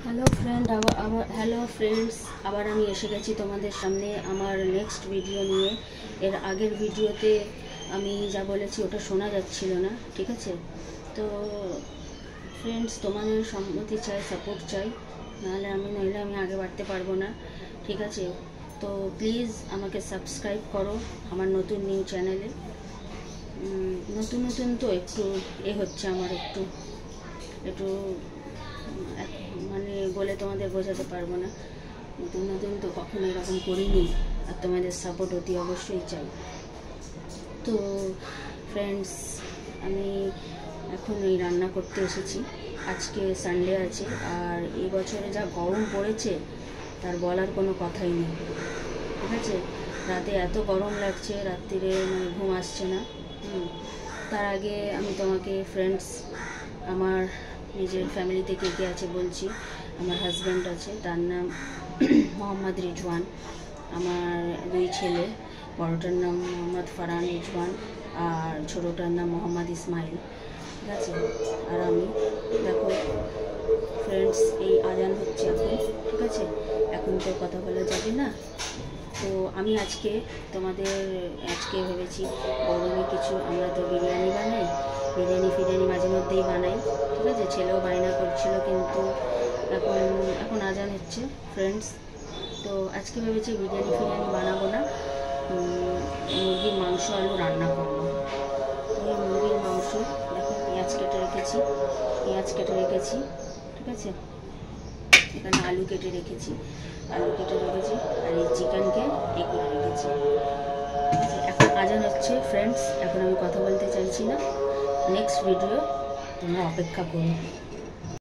Hello friends, আবার আমি এসে গেছি তোমাদের সামনে আমার নেক্সট ভিডিও নিয়ে। এর আগের ভিডিওতে আমি যা বলেছি ওটা শোনা যাচ্ছিল না, ঠিক আছে? তো ফ্রেন্ডস, তোমাদের সম্মতি চাই, সাপোর্ট চাই, নইলে আমি আগে বাড়তে পারবো না, ঠিক আছে? তো প্লিজ আমাকে সাবস্ক্রাইব করো আমার নতুন নিউ চ্যানেলে। নতুন তো একটু হচ্ছে আমার একটু মানে বলে তোমাদের বোঝাতে পারবো না। নতুন তো কখনো এরকম করিনি, আর তোমাদের সাপোর্ট অতি অবশ্যই চাই। তো ফ্রেন্ডস, আমি এখন এই রান্না করতে এসেছি। আজকে সানডে আছে, আর এই বছরে যা গরম পড়েছে তার বলার কোনো কথাই নেই, ঠিক আছে? রাতে এত গরম লাগছে, রাত্রিরে মানে ঘুম আসছে না। তার আগে আমি তোমাকে ফ্রেন্ডস আমার নিজের ফ্যামিলিতে কে কে আছে বলছি। আমার হাজব্যান্ড আছে, তার নাম মোহাম্মদ রিজওয়ান। আমার 2 ছেলে, বড়টার নাম মোহাম্মদ ফারহান রিজওয়ান আর ছোটোটার নাম মোহাম্মদ ইসমাইল, ঠিক আছে? আর আমি দেখো ফ্রেন্ডস, এই আজান হচ্ছে এখন, ঠিক আছে? এখন তো কথা বলা যাবে না। তো আমি আজকে ভেবেছি গরমে কিছু, আমরা তো বিরিয়ানি বানাই, বিরিয়ানি মাঝে মধ্যেই বানাই, ঠিক আছে? ছেলেও বায়না করছিল, কিন্তু এখন আজান হচ্ছে ফ্রেন্ডস। তো আজকে ভেবেছি বিরিয়ানি বানাবো না, মুরগির মাংস আলু রান্না করবো। এই মুরগির মাংস দেখো, পেঁয়াজ কেটে রেখেছি, ঠিক আছে? এখানে আলু কেটে রেখেছি, আর এই চিকেনকে করে রেখেছি, ঠিক আছে? এখন আজান হচ্ছে ফ্রেন্ডস, এখন আমি কথা বলতে চাইছি না। নেক্সট ভিডিও তোমরা অপেক্ষা করো।